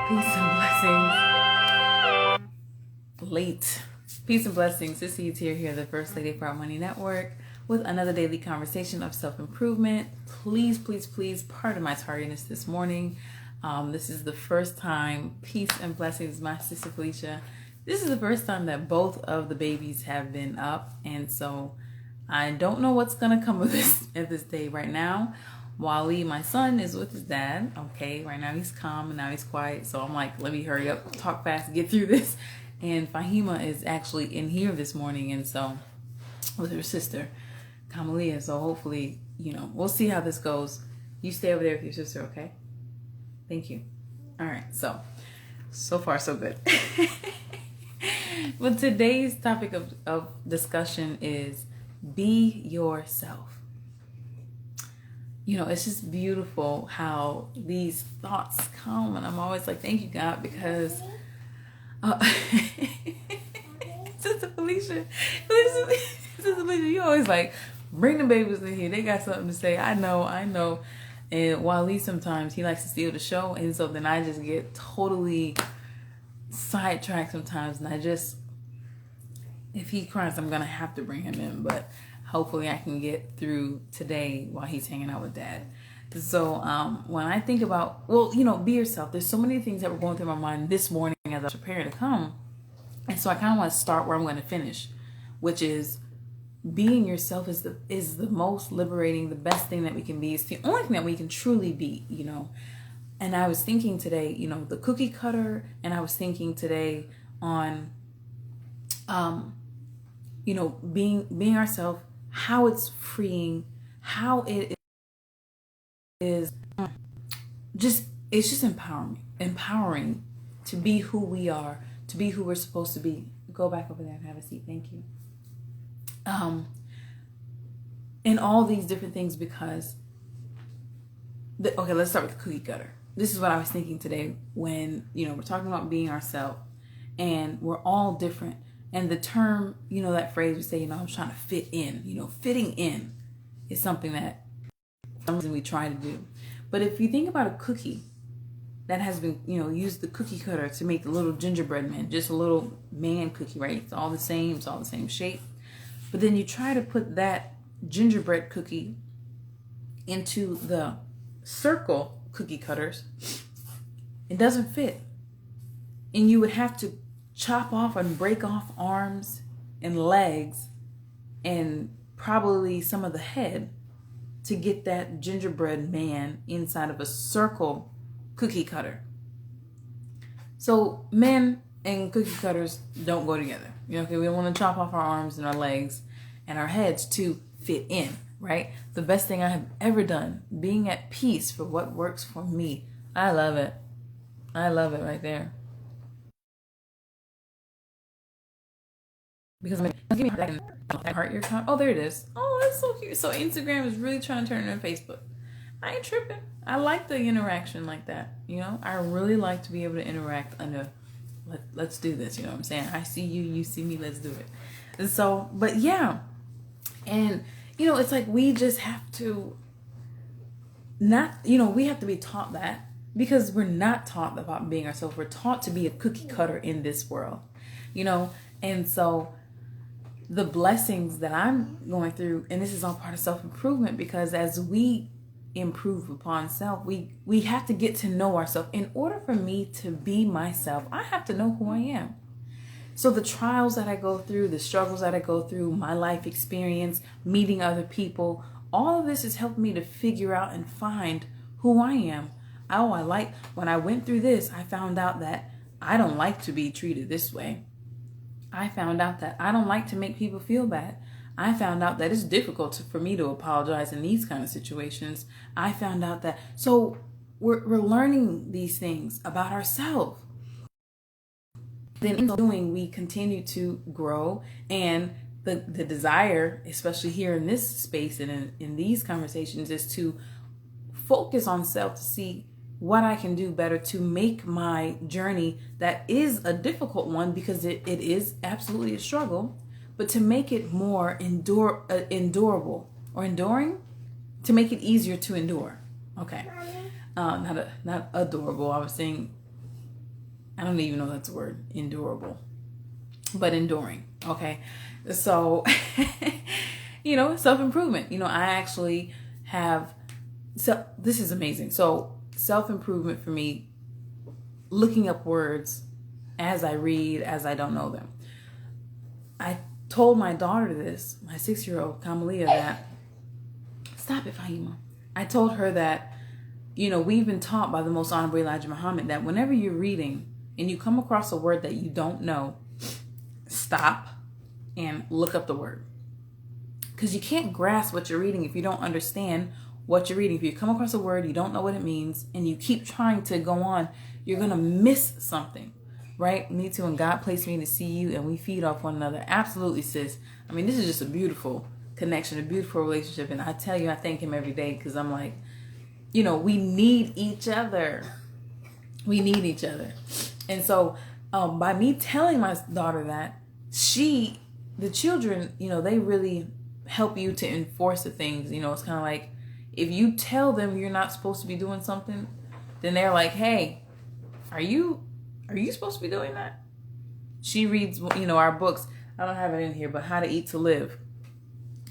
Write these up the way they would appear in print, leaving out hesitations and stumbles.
Peace and blessings. Late. Peace and blessings. Sissy here, the First Lady for Our Money Network, with another daily conversation of self-improvement. Please, please, please pardon my tardiness this morning. This is the first time, peace and blessings, my sister Felicia. This is the first time that both of the babies have been up, and so I don't know what's gonna come of this at this day right now. Wally, my son, is with his dad. Okay, right now he's calm and now he's quiet. So I'm like, let me hurry up, talk fast, get through this. And Fahima is actually in here this morning, and so with her sister, Kamalia. So hopefully, we'll see how this goes. You stay over there with your sister, okay? Thank you. All right, so far so good. But today's topic of discussion is be yourself. It's just beautiful how these thoughts come, and I'm always like, thank you, God, because Sister Felicia, you always like, bring the babies in here. They got something to say. I know. And Wally, sometimes he likes to steal the show, and so then I just get totally sidetracked sometimes, and if he cries, I'm gonna have to bring him in, but hopefully I can get through today while he's hanging out with dad. So when I think about, be yourself. There's so many things that were going through my mind this morning as I was preparing to come. And so I kind of want to start where I'm going to finish, which is being yourself is the most liberating, the best thing that we can be. It's the only thing that we can truly be, And I was thinking today, the cookie cutter, and I was thinking today on, being ourselves, how it's freeing, how it is it's just empowering to be who we are, to be who we're supposed to be. Go back over there and have a seat. Thank you. And all these different things, because let's start with the cookie cutter. This is what I was thinking today when, we're talking about being ourselves, and we're all different. And the term, that phrase we say, I'm trying to fit in, fitting in is something that we try to do. But if you think about a cookie that has been, use the cookie cutter to make the little gingerbread man, just a little man cookie, right? It's all the same shape. But then you try to put that gingerbread cookie into the circle cookie cutters, it doesn't fit. And you would have to chop off and break off arms and legs and probably some of the head to get that gingerbread man inside of a circle cookie cutter. So men and cookie cutters don't go together. We don't want to chop off our arms and our legs and our heads to fit in, right? The best thing I have ever done, being at peace for what works for me. I love it right there. Because give me heart your comment. Oh, there it is. Oh, that's so cute. So Instagram is really trying to turn into Facebook. I ain't tripping. I like the interaction like that. I really like to be able to interact under. Let's do this. You know what I'm saying? I see you, you see me. Let's do it. And so, but yeah, and it's like we just have to not. We have to be taught that, because we're not taught about being ourselves. We're taught to be a cookie cutter in this world. And so the blessings that I'm going through, and this is all part of self-improvement, because as we improve upon self, we have to get to know ourselves. In order for me to be myself, I have to know who I am. So the trials that I go through, the struggles that I go through, my life experience, meeting other people, all of this has helped me to figure out and find who I am. When I went through this, I found out that I don't like to be treated this way. I found out that I don't like to make people feel bad. I found out that it's difficult for me to apologize in these kind of situations. I found out that, so we're learning these things about ourselves. Then in doing, we continue to grow, and the desire, especially here in this space and in these conversations, is to focus on self, to see what I can do better to make my journey, that is a difficult one because it is absolutely a struggle, but to make it more endurable or enduring, to make it easier to endure. Okay. Not adorable. I was saying I don't even know that's a word, endurable, but enduring. Okay. So, self-improvement. I actually have, so this is amazing. So self-improvement for me, looking up words as I read, as I don't know them. I told my daughter this, my 6-year-old Kamalia, that, stop it, Fahima. I told her that, we've been taught by the Most Honorable Elijah Muhammad that whenever you're reading and you come across a word that you don't know, stop and look up the word. Because you can't grasp what you're reading if you don't understand what you're reading. If you come across a word, you don't know what it means, and you keep trying to go on, you're going to miss something, right? Me too. And God placed me to see you, and we feed off one another. Absolutely, sis. I mean, this is just a beautiful connection, a beautiful relationship. And I tell you, I thank him every day, because I'm like, we need each other. We need each other. And so by me telling my daughter that, the children, they really help you to enforce the things. It's kind of like, if you tell them you're not supposed to be doing something, then they're like, hey, are you supposed to be doing that? She reads, our books. I don't have it in here, but How to Eat to Live.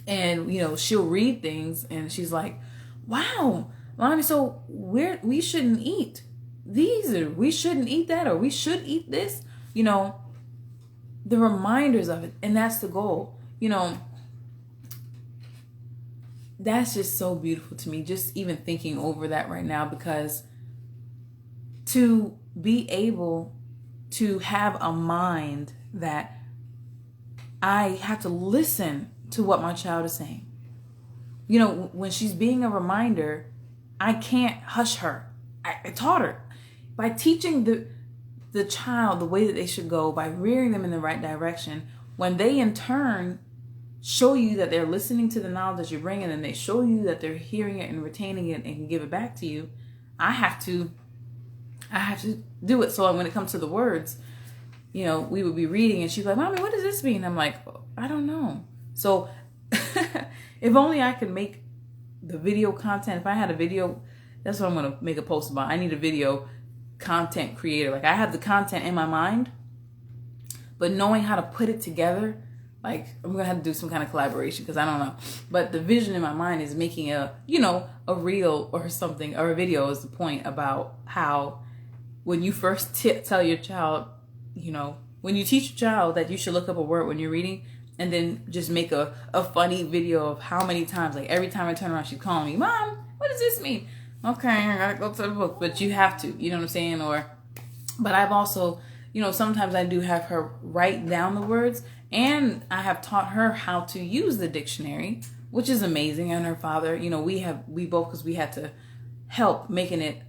And, she'll read things and she's like, wow, Lonnie, so we shouldn't eat these, or we shouldn't eat that, or we should eat this, the reminders of it. And that's the goal, that's just so beautiful to me, just even thinking over that right now, because to be able to have a mind that I have to listen to what my child is saying. When she's being a reminder, I can't hush her. I taught her by teaching the child the way that they should go, by rearing them in the right direction. When they in turn show you that they're listening to the knowledge that you're bringing, and they show you that they're hearing it and retaining it and can give it back to you, I have to do it. So when it comes to the words, we would be reading and she'd be like, Mommy, what does this mean? I'm like, I don't know. So if only I could make the video content. If I had a video, that's what I'm going to make a post about. I need a video content creator. Like, I have the content in my mind, but knowing how to put it together, like, I'm going to have to do some kind of collaboration, because I don't know. But the vision in my mind is making a reel or something, or a video is the point, about how when you first tell your child, when you teach your child that you should look up a word when you're reading, and then just make a funny video of how many times, like every time I turn around, she's calling me, Mom, what does this mean? Okay, I gotta go to the book, but you have to, you know what I'm saying? But I've also, sometimes I do have her write down the words, and I have taught her how to use the dictionary, which is amazing. And her father, we both, because we had to help making it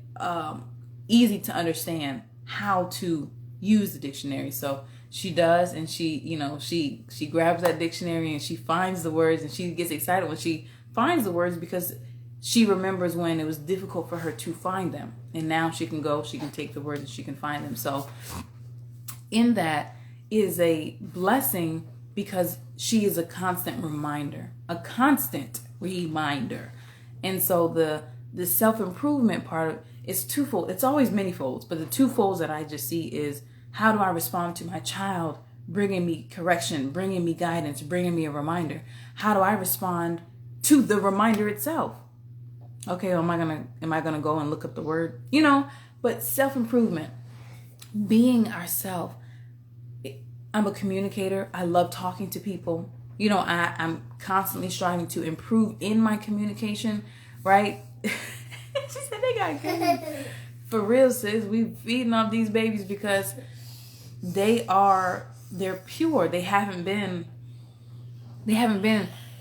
easy to understand how to use the dictionary. So she does, and she grabs that dictionary and she finds the words, and she gets excited when she finds the words, because she remembers when it was difficult for her to find them. And now she can take the words and she can find them. So in that is a blessing, because she is a constant reminder. And so the self-improvement part is twofold. It's always many folds, but the two folds that I just see is, how do I respond to my child bringing me correction, bringing me guidance, bringing me a reminder? How do I respond to the reminder itself? Okay, am I gonna go and look up the word? But self-improvement, being ourselves. I'm a communicator. I love talking to people. I'm constantly striving to improve in my communication, right? She said they got good. For real, sis, we feeding off these babies because they're pure. They haven't been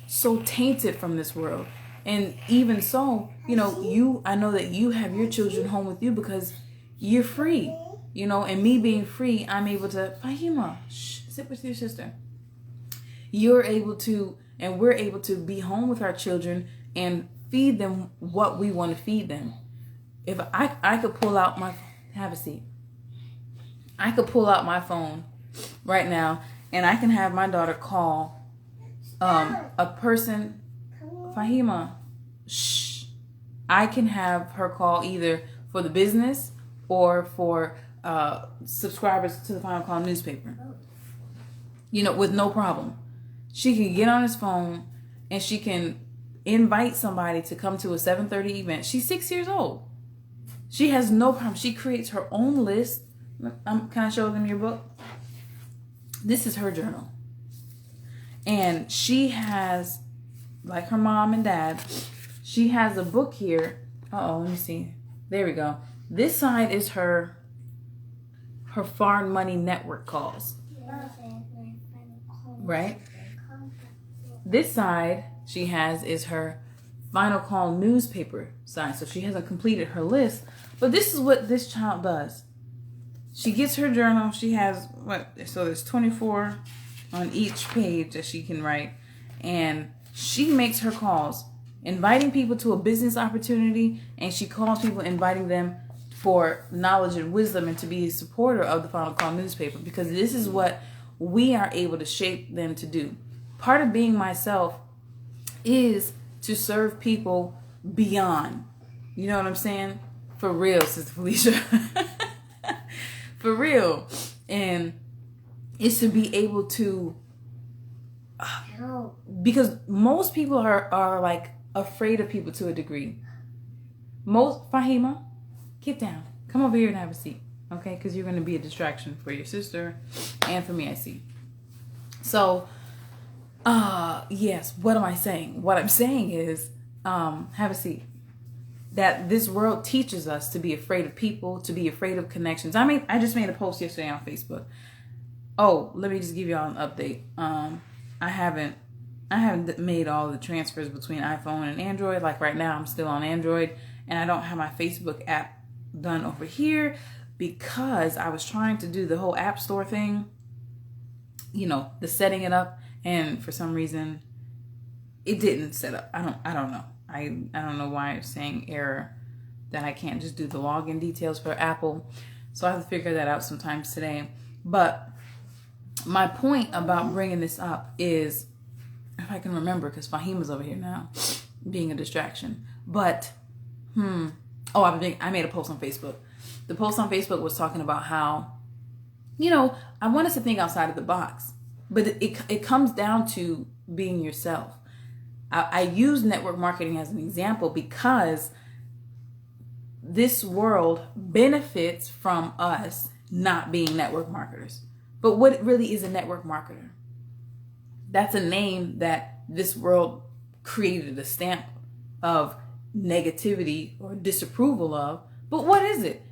so tainted from this world. And even so, I know that you have your children home with you because you're free, and me being free, I'm able to, Fahima, sit with your sister. You're able to, and we're able to be home with our children and feed them what we want to feed them. If I could pull out have a seat. I could pull out my phone right now and I can have my daughter call a person, Fahima, I can have her call either for the business or for subscribers to the Final Call newspaper. With no problem. She can get on his phone and she can invite somebody to come to a 7:30 event. She's 6 years old. She has no problem. She creates her own list. Can I show them your book? This is her journal. And she has, like her mom and dad, she has a book here. Let me see. There we go. This side is her foreign money network calls. Right? This side she has is her Final Call newspaper side. So she hasn't completed her list. But this is what this child does. She gets her journal. She has so there's 24 on each page that she can write. And she makes her calls, inviting people to a business opportunity. And she calls people, inviting them for knowledge and wisdom and to be a supporter of the Final Call newspaper. Because this is what we are able to shape them to do. Part of being myself is to serve people beyond. You know what I'm saying? For real, Sister Felicia. For real. And it's to be able to, because most people are like afraid of people to a degree. Fahima, get down. Come over here and have a seat. Okay? Because you're going to be a distraction for your sister and for me, I see. So, yes, what am I saying? What I'm saying is, have a seat. That this world teaches us to be afraid of people, to be afraid of connections. I just made a post yesterday on Facebook. Oh, let me just give y'all an update. I haven't made all the transfers between iPhone and Android. Like right now, I'm still on Android, and I don't have my Facebook app done over here because I was trying to do the whole App Store thing. The setting it up, and for some reason, it didn't set up. I don't know. I don't know why it's saying error, that I can't just do the login details for Apple. So I have to figure that out sometimes today. But my point about bringing this up is, if I can remember, because Fahima's over here now, being a distraction. But, I made a post on Facebook. The post on Facebook was talking about how, I want us to think outside of the box. But it comes down to being yourself. I use network marketing as an example because this world benefits from us not being network marketers. But what really is a network marketer? That's a name that this world created a stamp of negativity or disapproval of. But what is it?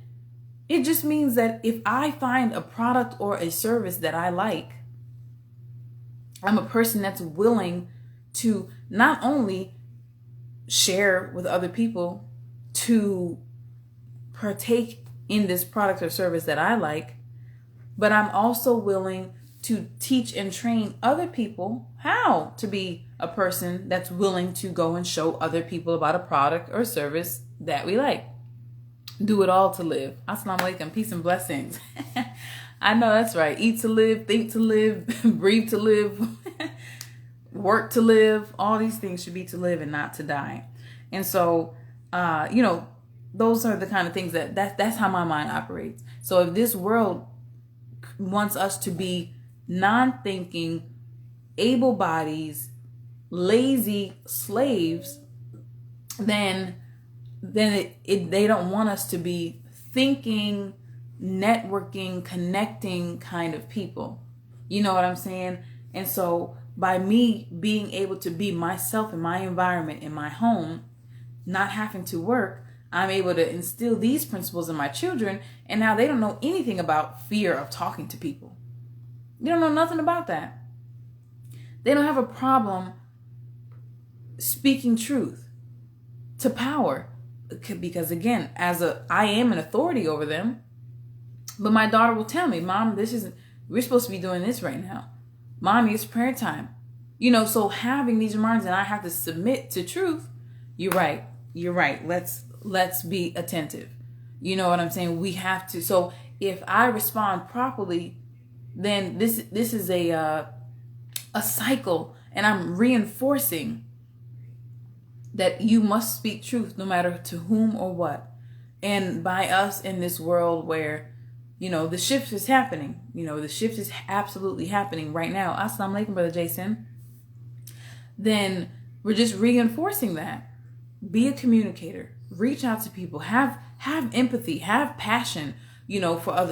It just means that if I find a product or a service that I like, I'm a person that's willing to not only share with other people, to partake in this product or service that I like, but I'm also willing to teach and train other people how to be a person that's willing to go and show other people about a product or service that we like. Do it all to live. As-Salaam Alaikum. Peace and blessings. I know that's right. Eat to live, think to live, breathe to live, work to live. All these things should be to live and not to die. And so, those are the kind of things that's how my mind operates. So if this world wants us to be non-thinking, able bodies, lazy slaves, then they don't want us to be thinking, networking, connecting kind of people. You know what I'm saying? And so by me being able to be myself in my environment, in my home, not having to work, I'm able to instill these principles in my children. And now they don't know anything about fear of talking to people. They don't know nothing about that. They don't have a problem speaking truth to power. Because again, I am an authority over them. But my daughter will tell me, Mom, we're supposed to be doing this right now. Mommy, it's prayer time. So having these reminders, and I have to submit to truth. You're right. Let's be attentive. You know what I'm saying? We have to. So if I respond properly, then this is a cycle, and I'm reinforcing that you must speak truth no matter to whom or what. And by us in this world where The shift is happening. The shift is absolutely happening right now. As-Salaam Alaikum, Brother Jason. Then we're just reinforcing that. Be a communicator. Reach out to people. Have empathy. Have passion,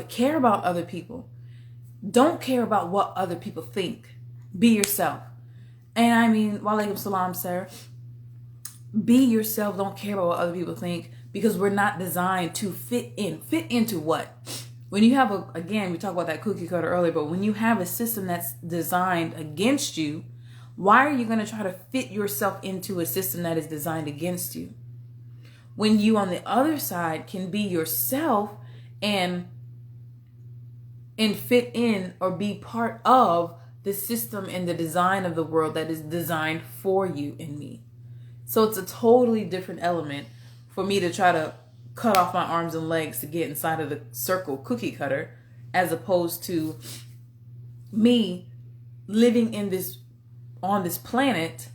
care about other people. Don't care about what other people think. Be yourself. And I mean, Walaikum salam, sir. Be yourself. Don't care about what other people think, because we're not designed to fit in. Fit into what? When you have again, we talked about that cookie cutter earlier, but when you have a system that's designed against you, why are you going to try to fit yourself into a system that is designed against you? When you on the other side can be yourself and fit in or be part of the system and the design of the world that is designed for you and me. So it's a totally different element for me to try to cut off my arms and legs to get inside of the circle cookie cutter, as opposed to me living on this planet,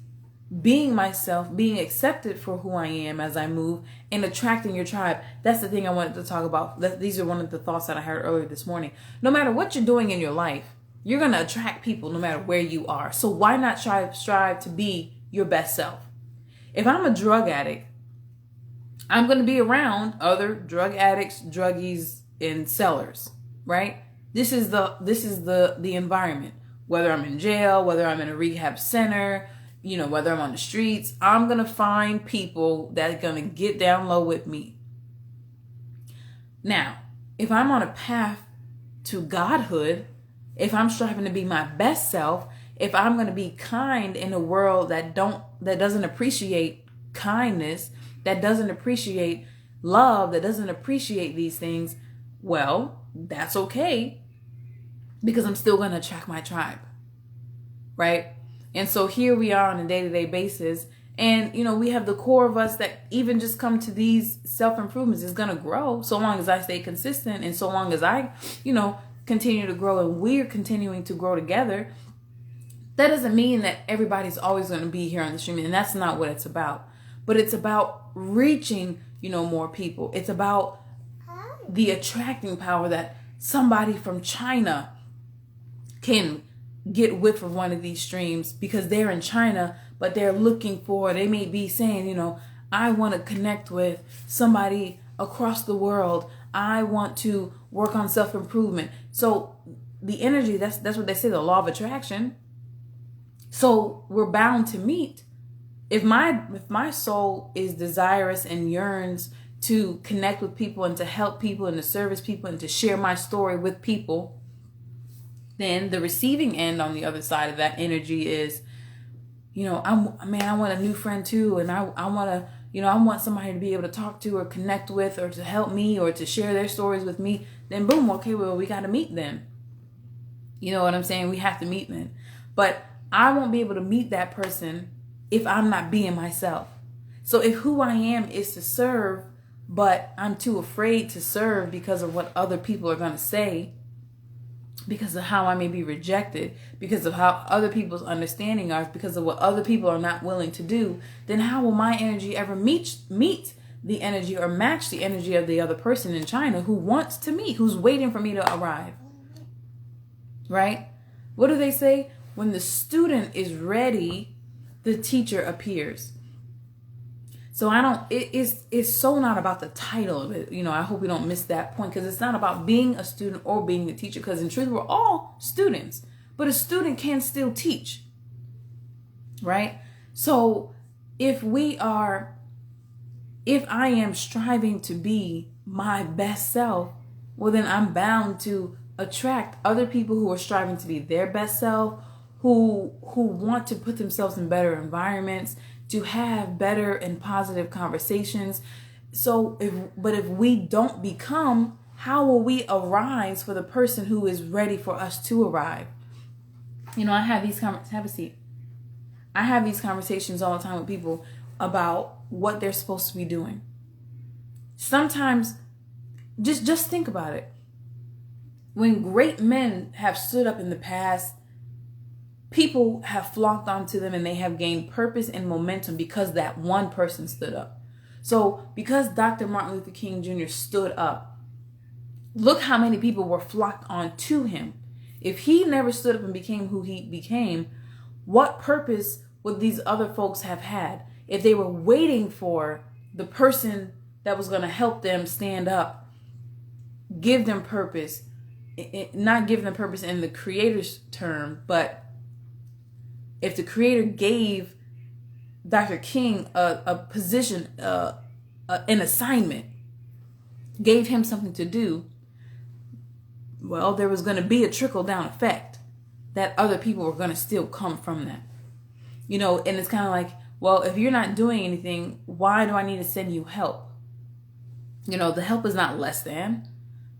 being myself, being accepted for who I am as I move, and attracting your tribe. That's the thing I wanted to talk about. These are one of the thoughts that I heard earlier this morning. No matter what you're doing in your life, you're going to attract people no matter where you are. So why not strive to be your best self? If I'm a drug addict, I'm going to be around other drug addicts, druggies, and sellers, right? This is the environment. Whether I'm in jail, whether I'm in a rehab center, whether I'm on the streets, I'm going to find people that are going to get down low with me. Now, if I'm on a path to godhood, if I'm striving to be my best self, if I'm going to be kind in a world that doesn't appreciate kindness, that doesn't appreciate love, that doesn't appreciate these things, well, that's okay, because I'm still going to attract my tribe, right? And so here we are on a day-to-day basis, and we have the core of us that even just come to these self-improvements is going to grow so long as I stay consistent, and so long as I continue to grow, and we're continuing to grow together. That doesn't mean that everybody's always going to be here on the stream, and that's not what it's about. But it's about reaching, more people. It's about the attracting power that somebody from China can get whiff of one of these streams because they're in China, but they're they may be saying, I want to connect with somebody across the world. I want to work on self-improvement. So the energy, that's what they say, the law of attraction. So we're bound to meet. If my soul is desirous and yearns to connect with people and to help people and to service people and to share my story with people, then the receiving end on the other side of that energy is, I want a new friend too, and I want to, I want somebody to be able to talk to or connect with or to help me or to share their stories with me. Then boom, okay, well, we got to meet them. You know what I'm saying? We have to meet them. But I won't be able to meet that person if I'm not being myself. So if who I am is to serve, but I'm too afraid to serve because of what other people are going to say, because of how I may be rejected, because of how other people's understanding are, because of what other people are not willing to do, then how will my energy ever meet the energy or match the energy of the other person in China who wants to meet, who's waiting for me to arrive? Right? What do they say? When the student is ready, the teacher appears. So it's so not about the title of it. I hope we don't miss that point, because it's not about being a student or being a teacher, because in truth, we're all students, but a student can still teach, right? So if I am striving to be my best self, well, then I'm bound to attract other people who are striving to be their best self, who want to put themselves in better environments, to have better and positive conversations. So if we don't become, how will we arise for the person who is ready for us to arrive? I have these have a seat. I have these conversations all the time with people about what they're supposed to be doing. Sometimes just think about it. When great men have stood up in the past, people have flocked onto them and they have gained purpose and momentum because that one person stood up. So because Dr. Martin Luther King Jr. stood up, Look how many people were flocked onto him. If he never stood up and became who he became, what purpose would these other folks have had if they were waiting for the person that was going to help them stand up, give them purpose, not give them purpose in the creator's term, but if the creator gave Dr. King a position, an assignment, gave him something to do, well, there was going to be a trickle-down effect that other people were going to still come from that. You know, and it's kind of like, well, if you're not doing anything, why do I need to send you help? You know, the help is not less than,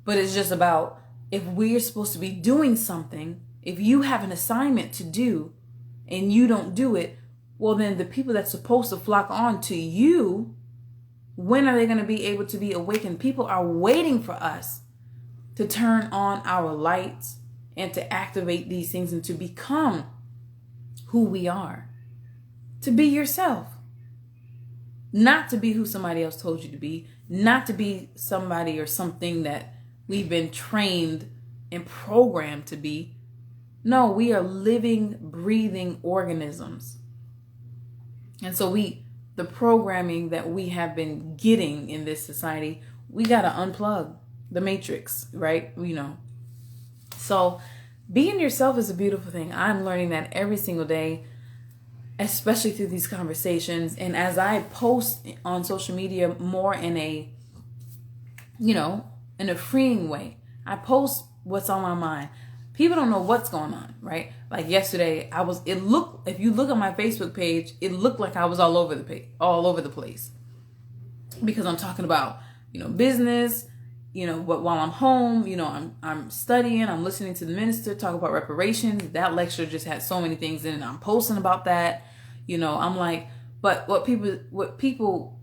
but it's just about if we're supposed to be doing something, if you have an assignment to do and you don't do it, well, then the people that's supposed to flock on to you, when are they going to be able to be awakened? People are waiting for us to turn on our lights and to activate these things and to become who we are. To be yourself. Not to be who somebody else told you to be. Not to be somebody or something that we've been trained and programmed to be. No, we are living, breathing organisms. And so the programming that we have been getting in this society, we got to unplug the matrix, right? You know. So being yourself is a beautiful thing. I'm learning that every single day, especially through these conversations. And as I post on social media more in a, you know, in a freeing way, I post what's on my mind. People don't know what's going on, right? Like yesterday, if you look at my Facebook page, it looked like I was all over the place, because I'm talking about, you know, business, you know, but while I'm home, you know, I'm studying, I'm listening to the minister talk about reparations. That lecture just had so many things in it. I'm posting about that. You know, I'm like, but what people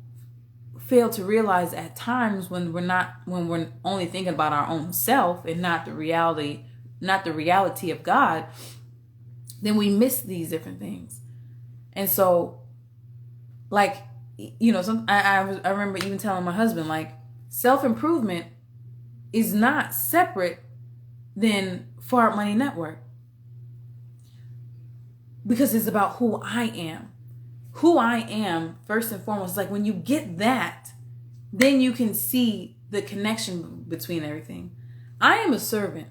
fail to realize at times when we're only thinking about our own self and not the reality of God, then we miss these different things. And so, like, you know, I remember even telling my husband, like, self-improvement is not separate than Fart Money Network, because it's about who I am. Who I am, first and foremost. Like, when you get that, then you can see the connection between everything. I am a servant.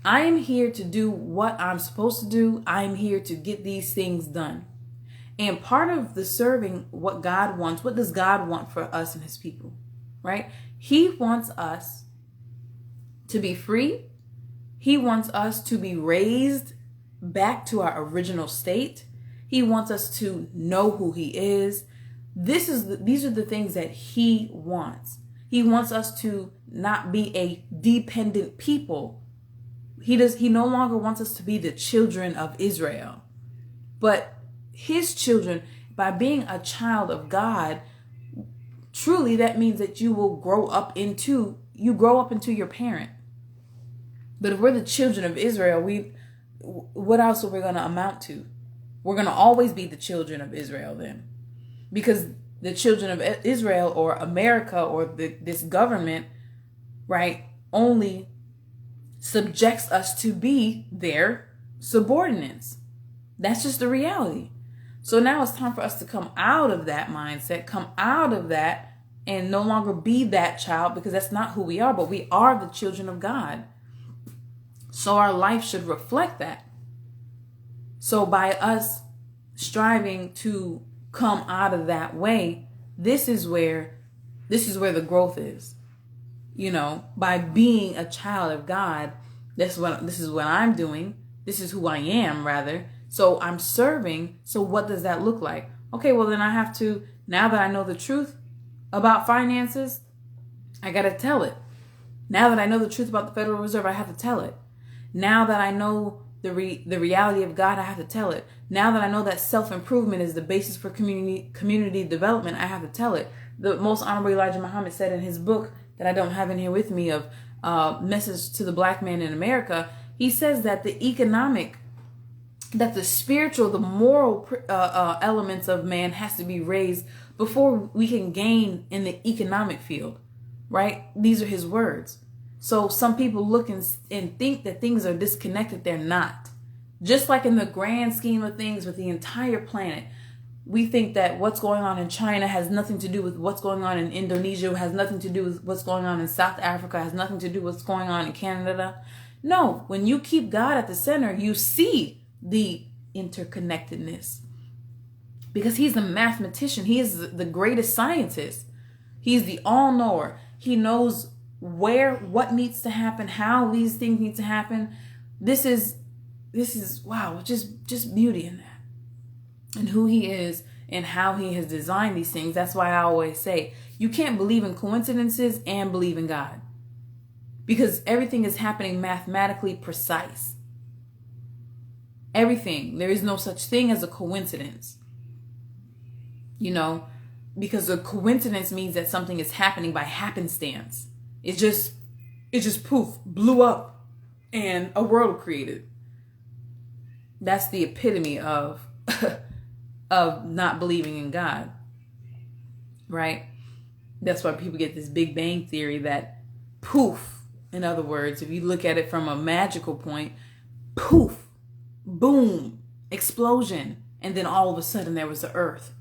I am here to do what I'm supposed to do. I'm here to get these things done. And part of the serving, what God wants, what does God want for us and his people, right? He wants us to be free. He wants us to be raised back to our original state. He wants us to know who he is. These are the things that he wants. He wants us to not be a dependent people. He no longer wants us to be the children of Israel, but his children. By being a child of God, truly that means that you will grow up into your parent. But if we're the children of Israel, what else are we going to amount to? We're going to always be the children of Israel then, because the children of Israel or America or this government, right, only subjects us to be their subordinates. That's just the reality. So now it's time for us to come out of that mindset, come out of that, and no longer be that child, because that's not who we are, but we are the children of God. So our life should reflect that. So by us striving to come out of that way, this is where the growth is. You know, by being a child of God, this is what I'm doing. This is who I am, rather. So I'm serving. So what does that look like? Okay, well then I have to, now that I know the truth about finances, I got to tell it. Now that I know the truth about the Federal Reserve, I have to tell it. Now that I know the reality of God, I have to tell it. Now that I know that self-improvement is the basis for community development, I have to tell it. The Most Honorable Elijah Muhammad said in his book, that I don't have in here with me, of Message to the Black Man in America, he says that the spiritual, the moral elements of man has to be raised before we can gain in the economic field, right? These are his words. So some people look and think that things are disconnected. They're not. Just like in the grand scheme of things with the entire planet, we think that what's going on in China has nothing to do with what's going on in Indonesia, has nothing to do with what's going on in South Africa, has nothing to do with what's going on in Canada. No, when you keep God at the center, you see the interconnectedness. Because he's the mathematician. He is the greatest scientist. He's the all-knower. He knows what needs to happen, how these things need to happen. This is wow, just beauty in that. And who he is and how he has designed these things. That's why I always say you can't believe in coincidences and believe in God, because everything is happening mathematically precise. Everything. There is no such thing as a coincidence. Because a coincidence means that something is happening by happenstance. It just poof, blew up and a world created. That's the epitome of of not believing in God, right? That's why people get this Big Bang theory that poof, in other words, if you look at it from a magical point, poof, boom, explosion, and then all of a sudden there was the earth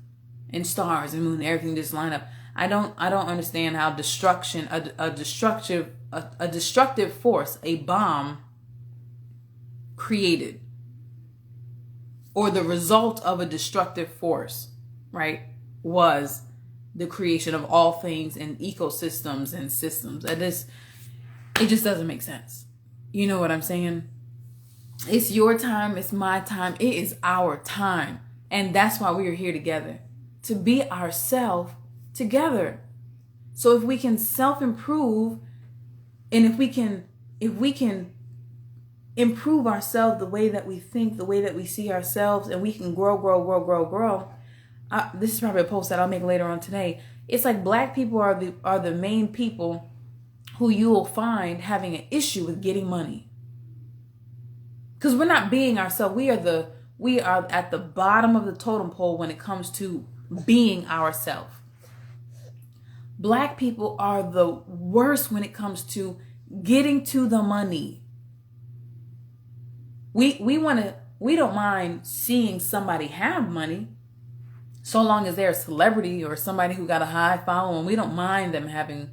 and stars and moon, and everything just lined up. I don't understand how destruction, a destructive force, a bomb created, or the result of a destructive force, right, was the creation of all things and ecosystems and systems. It just doesn't make sense. You know what I'm saying? It's your time. It's my time. It is our time. And that's why we are here together, to be ourselves together. So if we can self-improve, and if we can improve ourselves, the way that we think, the way that we see ourselves, and we can grow. This is probably a post that I'll make later on today. It's like Black people are the main people who you will find having an issue with getting money, because we're not being ourselves. We are at the bottom of the totem pole when it comes to being ourselves. Black people are the worst when it comes to getting to the money. We don't mind seeing somebody have money, so long as they're a celebrity or somebody who got a high following. We don't mind them having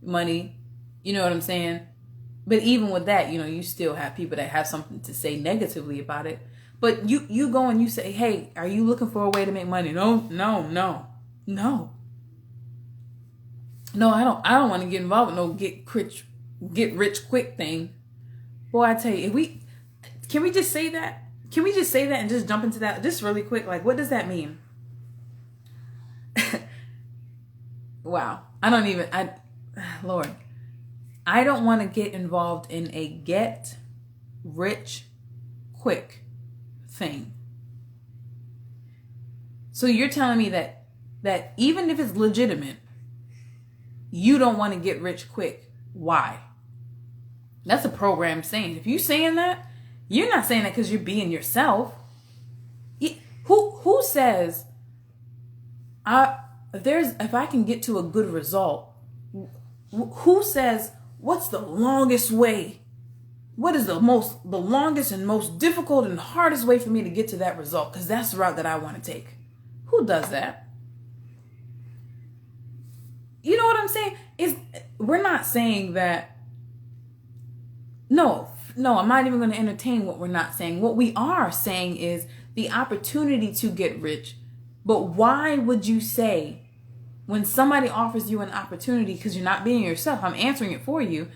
money. You know what I'm saying? But even with that, you still have people that have something to say negatively about it. But you go and you say, hey, are you looking for a way to make money? No. I don't want to get involved with no get rich quick thing. Boy, I tell you, can we just say that? Can we just say that and just jump into that just really quick? Like, what does that mean? Wow. Lord, I don't want to get involved in a get rich quick thing. So you're telling me that even if it's legitimate, you don't want to get rich quick. Why? That's a program saying. If you saying that, you're not saying that because you're being yourself. Who says if I can get to a good result? Who says what's the longest way? What is the longest and most difficult and hardest way for me to get to that result? Because that's the route that I want to take. Who does that? You know what I'm saying? We're not saying that. No, I'm not even going to entertain what we're not saying. What we are saying is the opportunity to get rich. But why would you say, when somebody offers you an opportunity, because you're not being yourself, I'm answering it for you,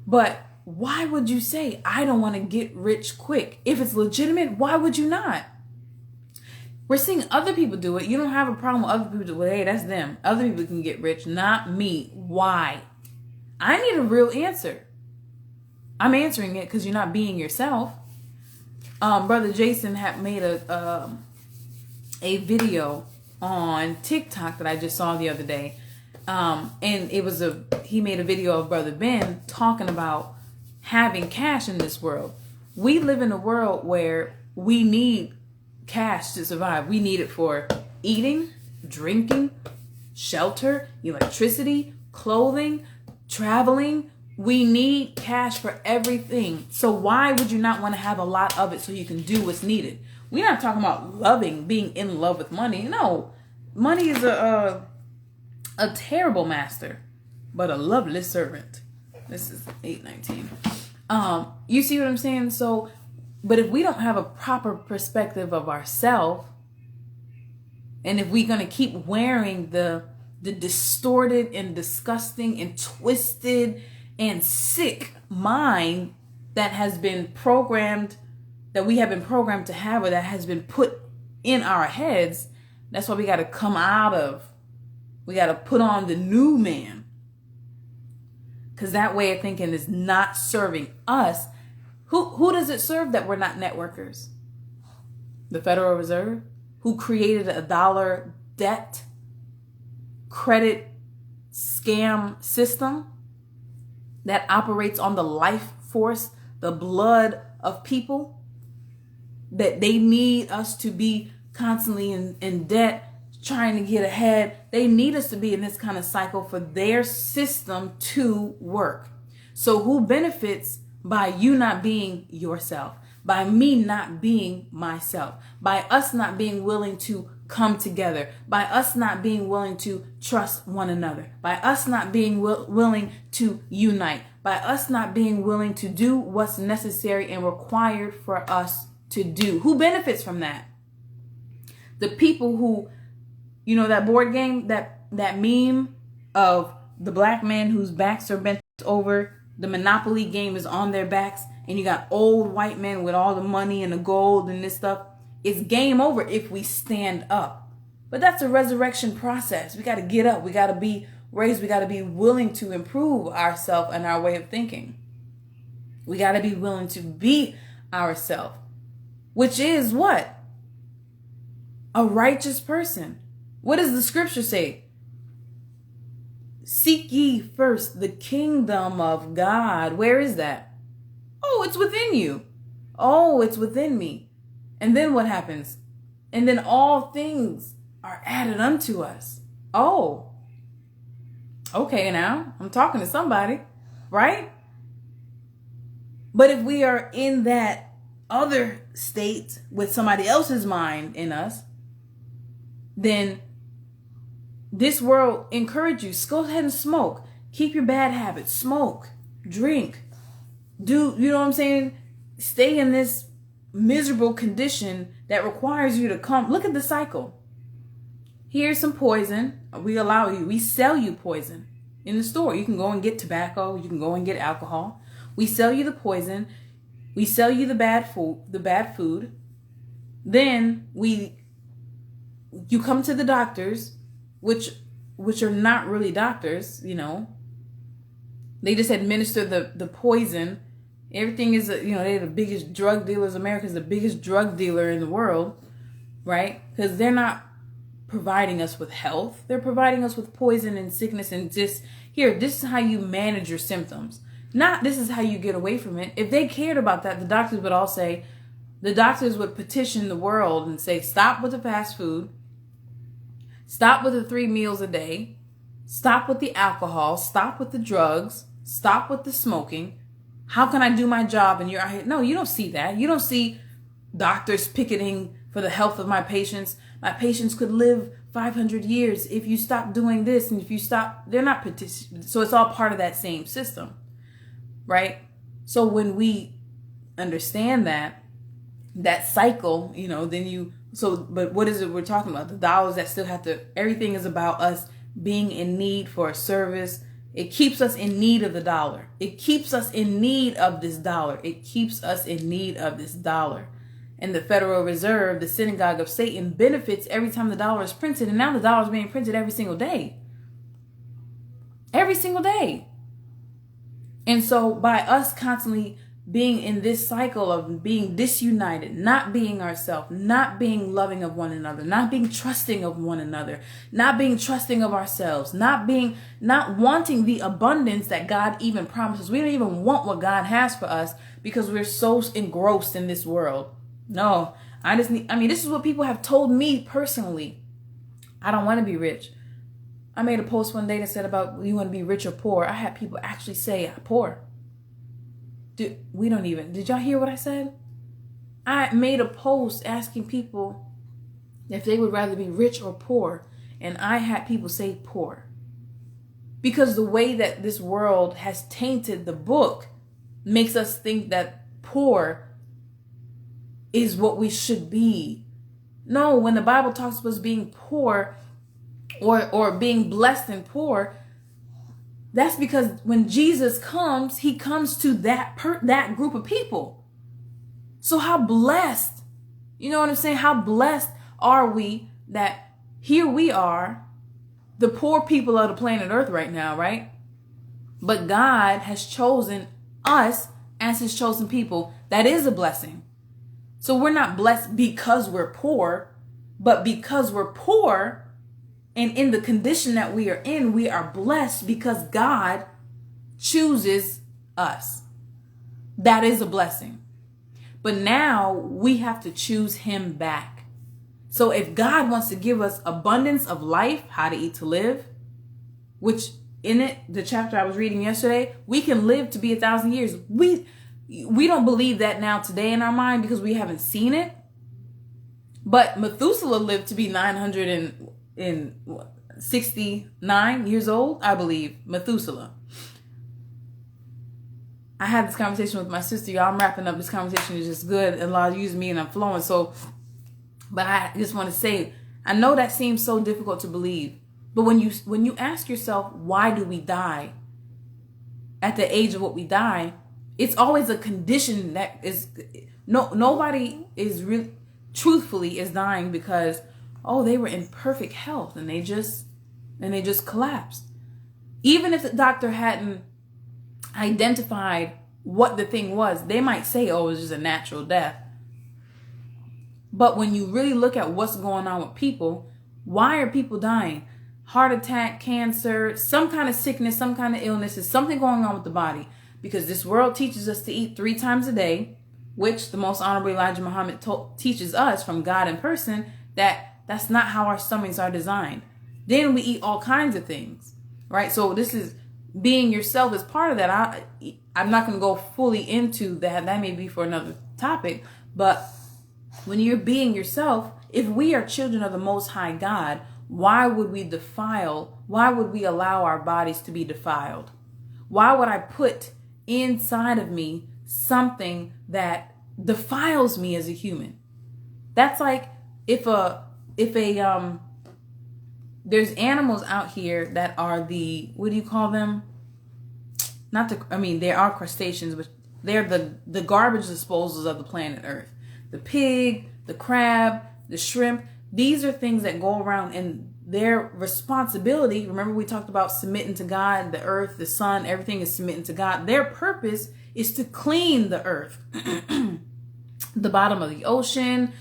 but why would you say, I don't want to get rich quick? If it's legitimate, why would you not? We're seeing other people do it. You don't have a problem with other people do it. Well, hey, that's them. Other people can get rich, not me. Why? I need a real answer. I'm answering it because you're not being yourself. Brother Jason had made a video on TikTok that I just saw the other day. And he made a video of Brother Ben talking about having cash in this world. We live in a world where we need cash to survive. We need it for eating, drinking, shelter, electricity, clothing, traveling, We need cash for everything. So why would you not want to have a lot of it so you can do what's needed? We're not talking about loving, being in love with money. No, money is a terrible master, but a loveless servant. This is 8:19. You see what I'm saying? So, but if we don't have a proper perspective of ourselves, and if we're going to keep wearing the distorted and disgusting and twisted and sick mind that has been programmed, that we have been programmed to have, or that has been put in our heads, that's why we got to come out of. We got to put on the new man. Because that way of thinking is not serving us. Who does it serve that we're not networkers? The Federal Reserve, who created a dollar debt credit scam system that operates on the life force, the blood of people, that they need us to be constantly in debt, trying to get ahead. They need us to be in this kind of cycle for their system to work. So who benefits by you not being yourself? By me not being myself? By us not being willing to come together? By us not being willing to trust one another? By us not being willing to unite? By us not being willing to do what's necessary and required for us to do? Who benefits from that? The people who, you know, that board game, that meme of the black man whose backs are bent over, the Monopoly game is on their backs, and you got old white men with all the money and the gold and this stuff. It's game over if we stand up. But that's a resurrection process. We got to get up. We got to be raised. We got to be willing to improve ourselves and our way of thinking. We got to be willing to be ourselves, which is what? A righteous person. What does the scripture say? Seek ye first the kingdom of God. Where is that? Oh, it's within you. Oh, it's within me. And then what happens? And then all things are added unto us. Oh, okay, now I'm talking to somebody, right? But if we are in that other state with somebody else's mind in us, then this world encourages you. Go ahead and smoke. Keep your bad habits. Smoke. Drink. Do, you know what I'm saying? Stay in this miserable condition that requires you to come. Look at the cycle. Here's some poison. We sell you poison in the store. You can go and get tobacco. You can go and get alcohol. We sell you the poison. We sell you the bad food. Then you come to the doctors, which are not really doctors, you know. They just administer the poison. Everything is, they're the biggest drug dealers. America's the biggest drug dealer in the world, right? Because they're not providing us with health. They're providing us with poison and sickness and just, here, this is how you manage your symptoms. Not this is how you get away from it. If they cared about that, the doctors would petition the world and say, stop with the fast food. Stop with the 3 meals a day. Stop with the alcohol. Stop with the drugs. Stop with the smoking. How can I do my job? And you're out here. No, you don't see that. You don't see doctors picketing for the health of my patients. My patients could live 500 years if you stop doing this. And if you stop, they're not petitioning. So it's all part of that same system, right? So when we understand that cycle, but what is it we're talking about? The dollars that still have to, everything is about us being in need for a service. It keeps us in need of the dollar. It keeps us in need of this dollar. It keeps us in need of this dollar. And the Federal Reserve, the synagogue of Satan, benefits every time the dollar is printed. And now the dollar is being printed every single day. Every single day. And so by us constantly being in this cycle of being disunited, not being ourselves, not being loving of one another, not being trusting of one another, not being trusting of ourselves, not wanting the abundance that God even promises. We don't even want what God has for us because we're so engrossed in this world. No, this is what people have told me personally. I don't want to be rich. I made a post one day that said about you want to be rich or poor. I had people actually say poor. Did y'all hear what I said? I made a post asking people if they would rather be rich or poor. And I had people say poor. Because the way that this world has tainted the book makes us think that poor is what we should be. No, when the Bible talks about us being poor or being blessed and poor, that's because when Jesus comes, he comes to that group of people. So how blessed, you know what I'm saying? How blessed are we that here we are, the poor people of the planet Earth right now, right? But God has chosen us as his chosen people. That is a blessing. So we're not blessed because we're poor, but because we're poor and in the condition that we are in, we are blessed because God chooses us. That is a blessing. But now we have to choose him back. So if God wants to give us abundance of life, how to eat to live, which in it, the chapter I was reading yesterday, we can live to be 1,000 years. We don't believe that now today in our mind because we haven't seen it. But Methuselah lived to be 969 years old, I believe. Methuselah. I had this conversation with my sister. Y'all, I'm wrapping up. This conversation is just good. And Allah used me and I'm flowing. So, but I just want to say, I know that seems so difficult to believe. But when you ask yourself, why do we die? At the age of what we die, it's always a condition that is, nobody is really, truthfully is dying because, oh, they were in perfect health and they just collapsed. Even if the doctor hadn't identified what the thing was, they might say, oh, it was just a natural death. But when you really look at what's going on with people, why are people dying? Heart attack, cancer, some kind of sickness, some kind of illness, is something going on with the body. Because this world teaches us to eat 3 times a day, which the most honorable Elijah Muhammad teaches us from God in person, that's not how our stomachs are designed. Then we eat all kinds of things, right? So this is being yourself is part of that. I'm not going to go fully into that. That may be for another topic. But when you're being yourself, if we are children of the Most High God, why would we allow our bodies to be defiled? Why would I put inside of me something that defiles me as a human? That's like if there's animals out here that are what do you call them? They are crustaceans, but they're the garbage disposals of the planet Earth. The pig, the crab, the shrimp, these are things that go around and their responsibility, remember we talked about submitting to God, the earth, the sun, everything is submitting to God. Their purpose is to clean the earth, the bottom of the ocean.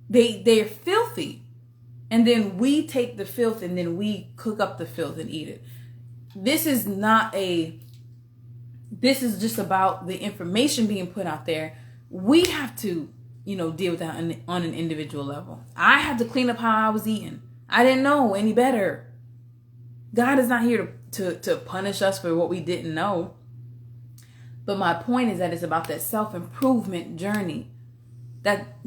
They're filthy. And then we take the filth and then we cook up the filth and eat it. This is just about the information being put out there. We have to, deal with that on an individual level. I had to clean up how I was eating. I didn't know any better. God is not here to punish us for what we didn't know. But my point is that it's about that self-improvement journey. That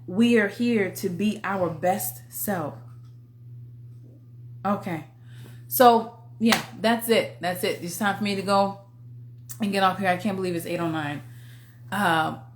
we are here to be our best self. Okay. So, yeah, that's it. It's time for me to go and get off here. I can't believe it's 8:09.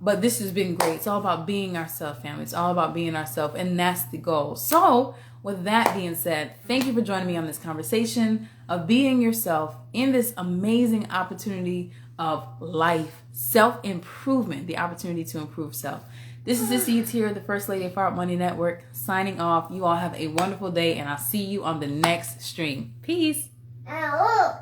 But this has been great. It's all about being ourselves, family. It's all about being ourselves, and that's the goal. So, with that being said, thank you for joining me on this conversation of being yourself in this amazing opportunity of life, self-improvement, the opportunity to improve self. This is Sissy Yatir, the First Lady of Heart Money Network, signing off. You all have a wonderful day, and I'll see you on the next stream. Peace.